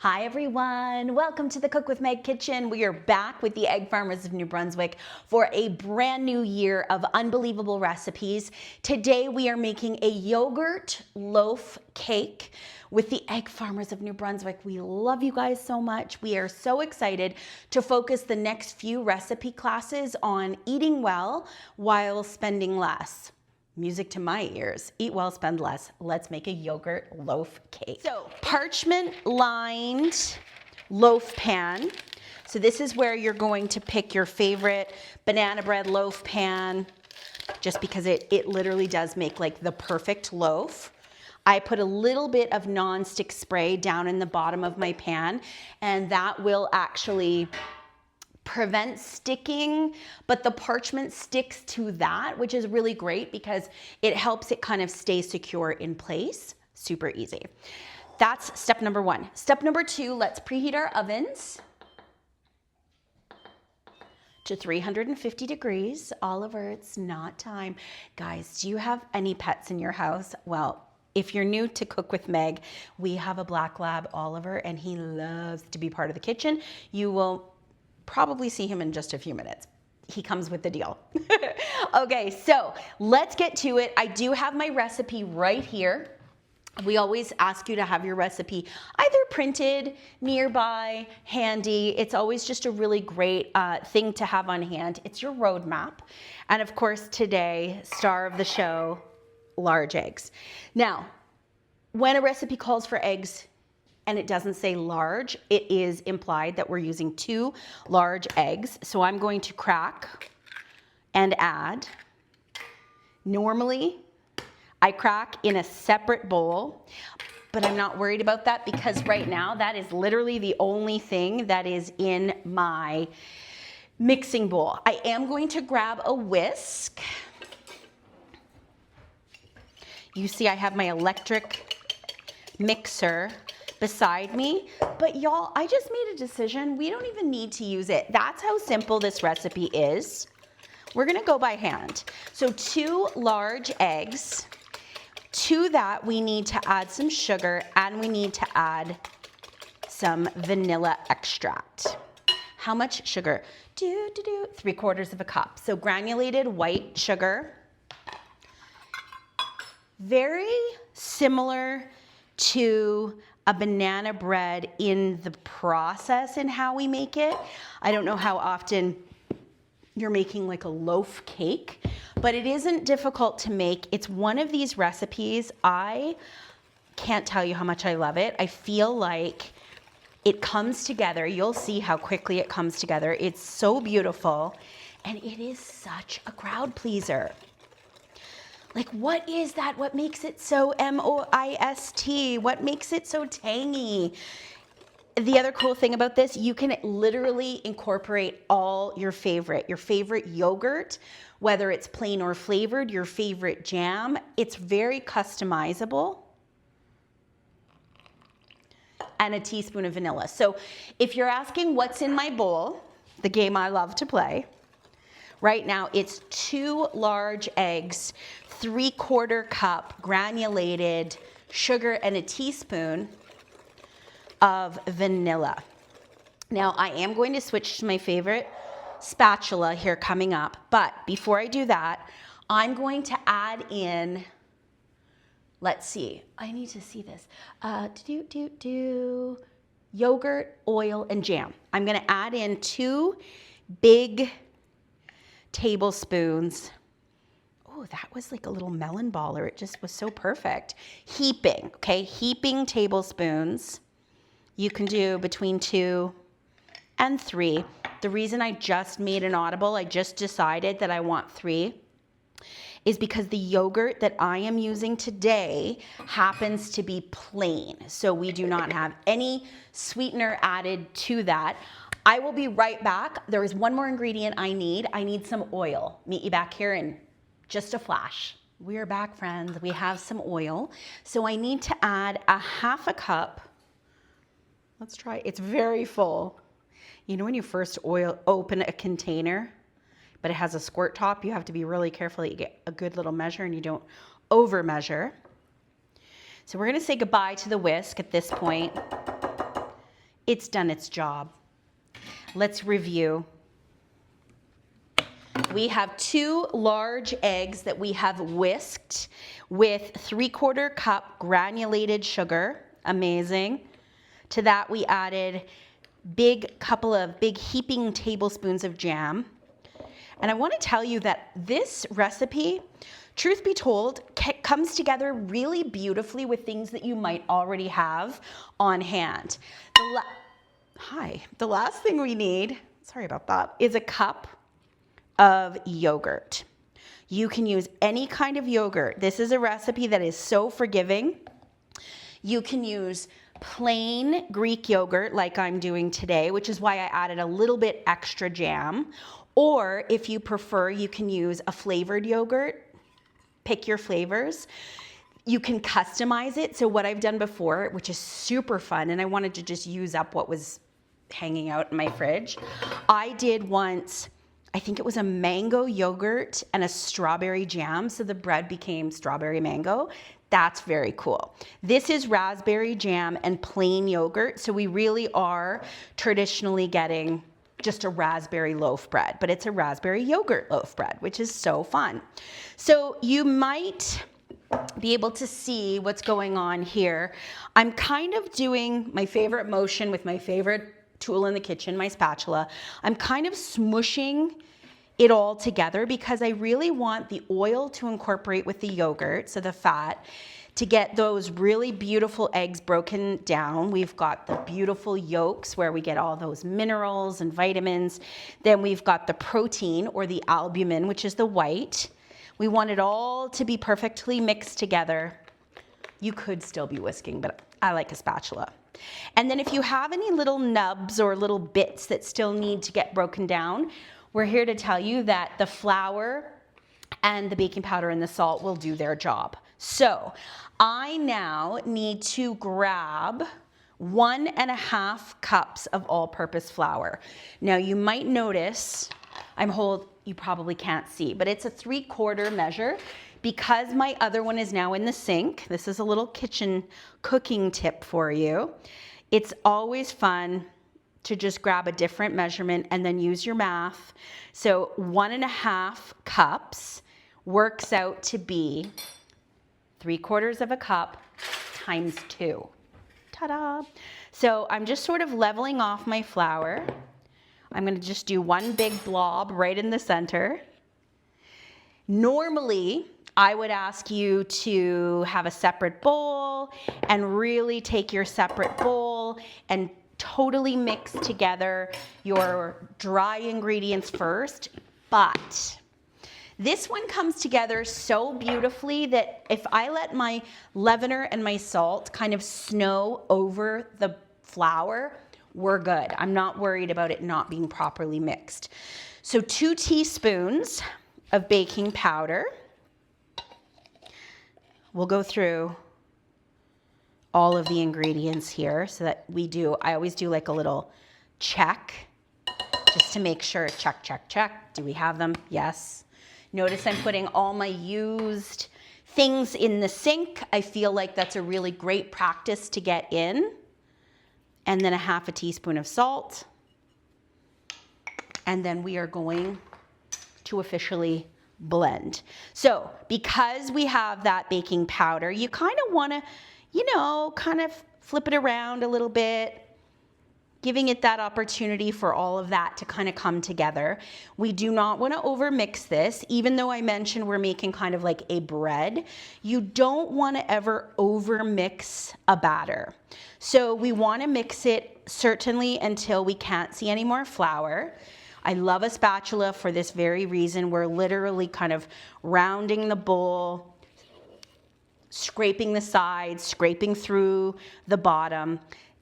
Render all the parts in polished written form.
Hi everyone, welcome to the Cook with Meg kitchen. We are back with the Egg Farmers of New Brunswick for a brand new year of unbelievable recipes. Today we are making a yogurt loaf cake with the Egg Farmers of New Brunswick. We love you guys so much. We are so excited to focus the next few recipe classes on eating well while spending less. Music to my ears. Eat well, spend less. Let's make a yogurt loaf cake. So, parchment lined loaf pan. So this is where you're going to pick your favorite banana bread loaf pan, just because it literally does make like the perfect loaf. I put a little bit of non-stick spray down in the bottom of my pan, and that will actually prevent sticking, but the parchment sticks to that, which is really great because it helps it kind of stay secure in place. Super easy. That's step number one. Step number two, let's preheat our ovens to 350 degrees. Oliver, it's not time. Guys, do you have any pets in your house? Well, if you're new to Cook with Meg, we have a black lab, Oliver, and he loves to be part of the kitchen. You will probably see him in just a few minutes. He comes with the deal. Okay, so let's get to it. I do have my recipe right here. We always ask you to have your recipe either printed, nearby, handy. It's always just a really great thing to have on hand. It's your roadmap. And of course today, star of the show, large eggs. Now, when a recipe calls for eggs, and it doesn't say large, it is implied that we're using 2 large eggs. So I'm going to crack and add. Normally, I crack in a separate bowl, but I'm not worried about that because right now that is literally the only thing that is in my mixing bowl. I am going to grab a whisk. You see I have my electric mixer beside me, but y'all, I just made a decision. We don't even need to use it. That's how simple this recipe is. We're gonna go by hand. So 2 large eggs. To that, we need to add some sugar and we need to add some vanilla extract. How much sugar? 3/4 cup. So granulated white sugar. Very similar to a banana bread in the process and how we make it. I don't know how often you're making like a loaf cake, but it isn't difficult to make. It's one of these recipes. I can't tell you how much I love it. I feel like it comes together. You'll see how quickly it comes together. It's so beautiful, and it is such a crowd pleaser. Like, what is that? What makes it so moist? What makes it so tangy? The other cool thing about this, you can literally incorporate all your favorite yogurt, whether it's plain or flavored, your favorite jam. It's very customizable. And a teaspoon of vanilla. So if you're asking what's in my bowl, the game I love to play, right now it's 2 large eggs, 3/4 cup granulated sugar, and a teaspoon of vanilla. Now I am going to switch to my favorite spatula here coming up, but before I do that, I'm going to add in, let's see, I need to see this, yogurt, oil, and jam. I'm gonna add in 2 big tablespoons. Oh, that was like a little melon baller. It just was so perfect. Heaping, okay? Heaping tablespoons. You can do between 2 and 3. The reason I just made an audible, I just decided that I want 3, is because the yogurt that I am using today happens to be plain. So we do not have any sweetener added to that. I will be right back. There is one more ingredient I need. I need some oil. Meet you back here in just a flash. We're back, friends. We have some oil. So I need to add a 1/2 cup. Let's try. It's very full. You know when you first open a container, but it has a squirt top, you have to be really careful that you get a good little measure and you don't over measure. So we're gonna say goodbye to the whisk at this point. it's done its job. Let's review. We have 2 large eggs that we have whisked with 3/4 cup granulated sugar. Amazing. To that we added couple of big heaping tablespoons of jam. And I want to tell you that this recipe, truth be told, comes together really beautifully with things that you might already have on hand. The last thing we need, sorry about that, is a cup of yogurt. You can use any kind of yogurt. This is a recipe that is so forgiving. You can use plain Greek yogurt like I'm doing today, which is why I added a little bit extra jam. Or if you prefer, you can use a flavored yogurt. Pick your flavors. You can customize it. So what I've done before, which is super fun, and I wanted to just use up what was hanging out in my fridge. I did once, I think it was a mango yogurt and a strawberry jam. So the bread became strawberry mango. That's very cool. This is raspberry jam and plain yogurt. So we really are traditionally getting just a raspberry loaf bread, but it's a raspberry yogurt loaf bread, which is so fun. So you might be able to see what's going on here. I'm kind of doing my favorite motion with my favorite tool in the kitchen, my spatula. I'm kind of smushing it all together because I really want the oil to incorporate with the yogurt, so the fat, to get those really beautiful eggs broken down. We've got the beautiful yolks where we get all those minerals and vitamins. Then we've got the protein or the albumin, which is the white. We want it all to be perfectly mixed together. You could still be whisking, but I like a spatula. And then if you have any little nubs or little bits that still need to get broken down, we're here to tell you that the flour and the baking powder and the salt will do their job. So I now need to grab 1.5 cups of all-purpose flour. Now you might notice, you probably can't see, but it's a 3/4 measure because my other one is now in the sink. This is a little kitchen cooking tip for you. It's always fun to just grab a different measurement and then use your math. So 1.5 cups works out to be 3/4 of a cup times 2. Ta-da! So I'm just sort of leveling off my flour. I'm going to just do one big blob right in the center. Normally, I would ask you to have a separate bowl and really take your separate bowl and totally mix together your dry ingredients first, but this one comes together so beautifully that if I let my leavener and my salt kind of snow over the flour, we're good. I'm not worried about it not being properly mixed. So 2 teaspoons of baking powder. We'll go through all of the ingredients here so that I always do like a little check just to make sure, check, check, check. Do we have them? Yes. Notice I'm putting all my used things in the sink. I feel like that's a really great practice to get in. And then 1/2 teaspoon of salt. And then we are going to officially blend. So because we have that baking powder, you kind of want to, kind of flip it around a little bit, giving it that opportunity for all of that to kind of come together. We do not want to overmix this, even though I mentioned we're making kind of like a bread. You don't want to ever overmix a batter. So we want to mix it certainly until we can't see any more flour. I love a spatula for this very reason. We're literally kind of rounding the bowl, scraping the sides, scraping through the bottom.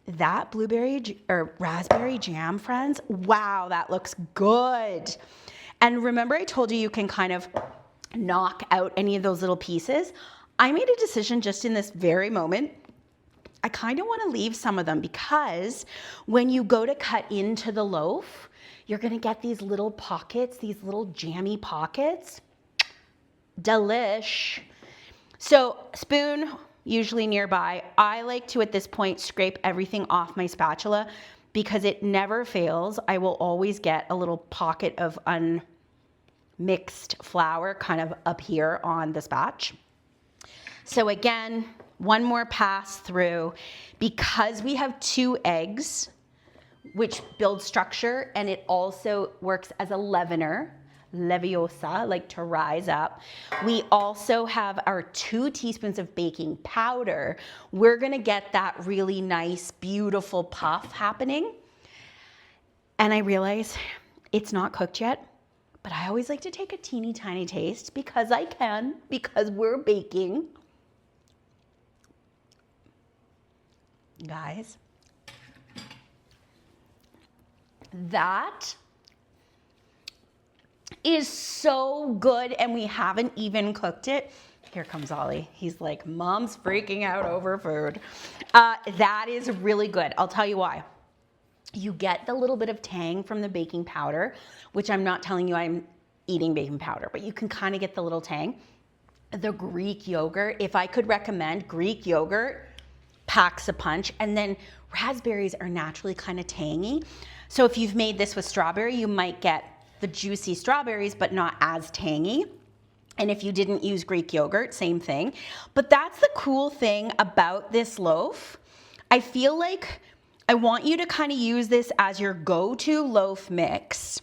That blueberry or raspberry jam, friends, wow, that looks good. And remember I told you can kind of knock out any of those little pieces? I made a decision just in this very moment. I kind of want to leave some of them because when you go to cut into the loaf, you're going to get these little pockets, these little jammy pockets. Delish. So spoon, usually nearby. I like to, at this point, scrape everything off my spatula because it never fails. I will always get a little pocket of unmixed flour kind of up here on the spatch. So again, one more pass through. Because we have 2 eggs, which build structure, and it also works as a leavener, leviosa, like to rise up. We also have our 2 teaspoons of baking powder. We're gonna get that really nice, beautiful puff happening. And I realize it's not cooked yet, but I always like to take a teeny tiny taste because I can, because we're baking. Guys, that is so good, and we haven't even cooked it. Here comes Ollie. He's like, Mom's freaking out over food. That is really good. I'll tell you why. You get the little bit of tang from the baking powder, which I'm not telling you I'm eating baking powder, but you can kind of get the little tang. The Greek yogurt, if I could recommend Greek yogurt, packs a punch. And then raspberries are naturally kind of tangy. So if you've made this with strawberry, you might get the juicy strawberries, but not as tangy. And if you didn't use Greek yogurt, same thing. But that's the cool thing about this loaf. I feel like I want you to kind of use this as your go-to loaf mix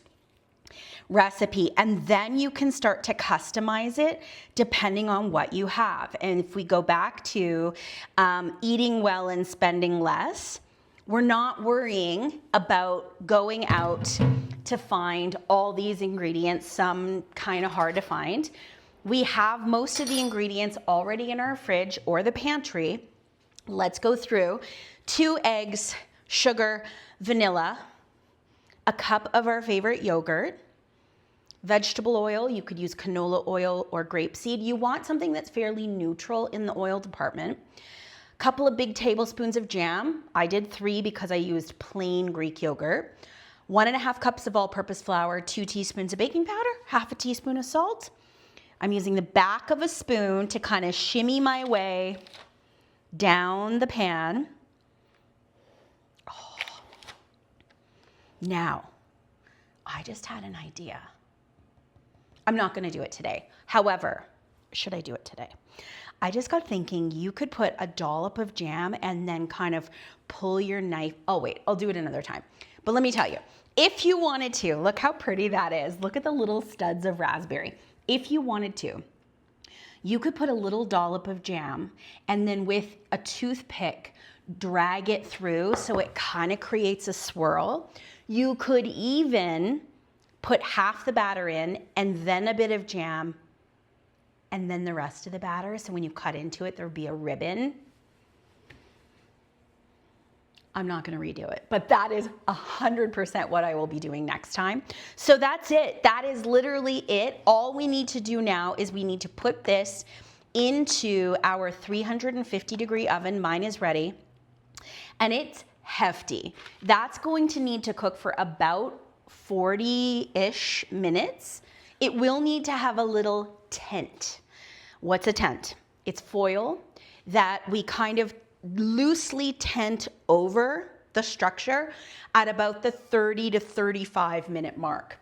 recipe, and then you can start to customize it depending on what you have. And if we go back to eating well and spending less, we're not worrying about going out to find all these ingredients, some kind of hard to find. We have most of the ingredients already in our fridge or the pantry. Let's go through 2 eggs, sugar, vanilla, a cup of our favorite yogurt, vegetable oil. You could use canola oil or grapeseed. You want something that's fairly neutral in the oil department. A couple of big tablespoons of jam. I did 3 because I used plain Greek yogurt. 1.5 cups of all-purpose flour, 2 teaspoons of baking powder, 1/2 teaspoon of salt. I'm using the back of a spoon to kind of shimmy my way down the pan. Oh. Now, I just had an idea. I'm not going to do it today. However, should I do it today? I just got thinking you could put a dollop of jam and then kind of pull your knife. Oh wait, I'll do it another time. But let me tell you, if you wanted to, look how pretty that is. Look at the little studs of raspberry. If you wanted to, you could put a little dollop of jam and then with a toothpick, drag it through so it kind of creates a swirl. You could even put half the batter in and then a bit of jam and then the rest of the batter. So when you cut into it, there'll be a ribbon. I'm not gonna redo it, but that is 100% what I will be doing next time. So that's it. That is literally it. All we need to do now is we need to put this into our 350-degree oven. Mine is ready. And it's hefty. That's going to need to cook for about 40-ish minutes. It will need to have a little tent. What's a tent? It's foil that we kind of loosely tent over the structure at about the 30 to 35 minute mark.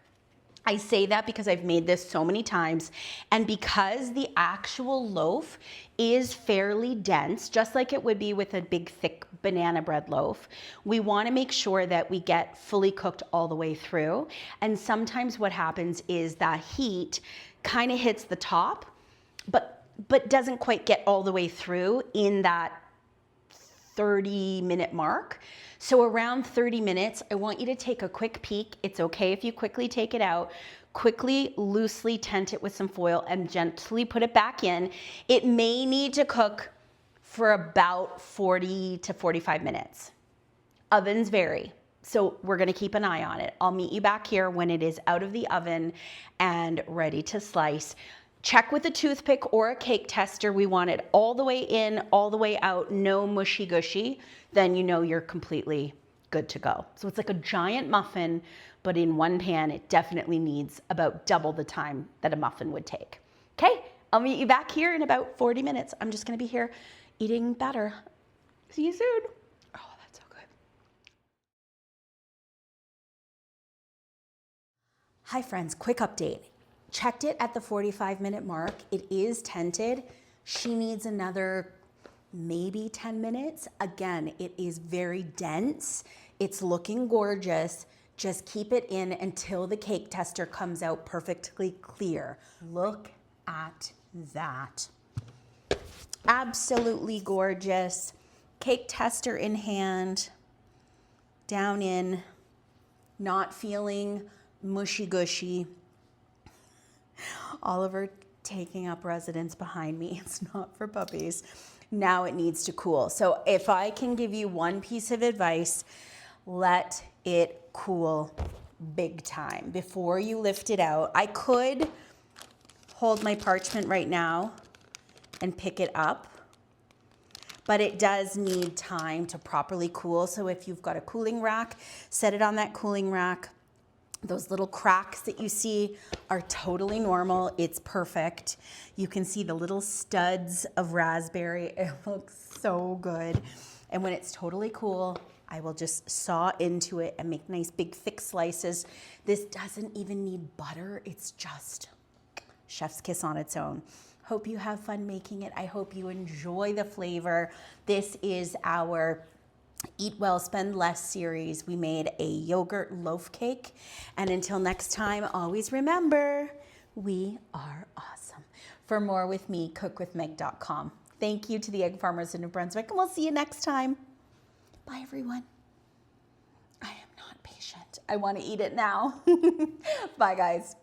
I say that because I've made this so many times, and because the actual loaf is fairly dense, just like it would be with a big thick banana bread loaf, we want to make sure that we get fully cooked all the way through. And sometimes what happens is that heat kind of hits the top, but doesn't quite get all the way through in that 30-minute mark. So around 30 minutes, I want you to take a quick peek. It's okay if you quickly take it out, quickly, loosely tent it with some foil and gently put it back in. It may need to cook for about 40 to 45 minutes. Ovens vary, so we're gonna keep an eye on it. I'll meet you back here when it is out of the oven and ready to slice. Check with a toothpick or a cake tester. We want it all the way in, all the way out, no mushy gushy. Then you know you're completely good to go. So it's like a giant muffin, but in one pan. It definitely needs about double the time that a muffin would take. Okay, I'll meet you back here in about 40 minutes. I'm just gonna be here eating better. See you soon. Oh, that's so good. Hi friends, quick update. Checked it at the 45-minute mark. It is tented. She needs another maybe 10 minutes. Again, it is very dense. It's looking gorgeous. Just keep it in until the cake tester comes out perfectly clear. Look at that. Absolutely gorgeous. Cake tester in hand, down in, not feeling mushy gushy. Oliver taking up residence behind me. It's not for puppies. Now it needs to cool. So if I can give you one piece of advice, let it cool big time before you lift it out. I could hold my parchment right now and pick it up, but it does need time to properly cool. So if you've got a cooling rack, set it on that cooling rack. Those little cracks that you see are totally normal. It's perfect. You can see the little studs of raspberry. It looks so good. And when it's totally cool, I will just saw into it and make nice big thick slices. This doesn't even need butter. It's just chef's kiss on its own. Hope you have fun making it. I hope you enjoy the flavor. This is our Eat Well, Spend Less series. We made a yogurt loaf cake. And until next time, always remember, we are awesome. For more with me, cookwithmeg.com. Thank you to the egg farmers in New Brunswick, and we'll see you next time. Bye, everyone. I am not patient. I want to eat it now. Bye, guys.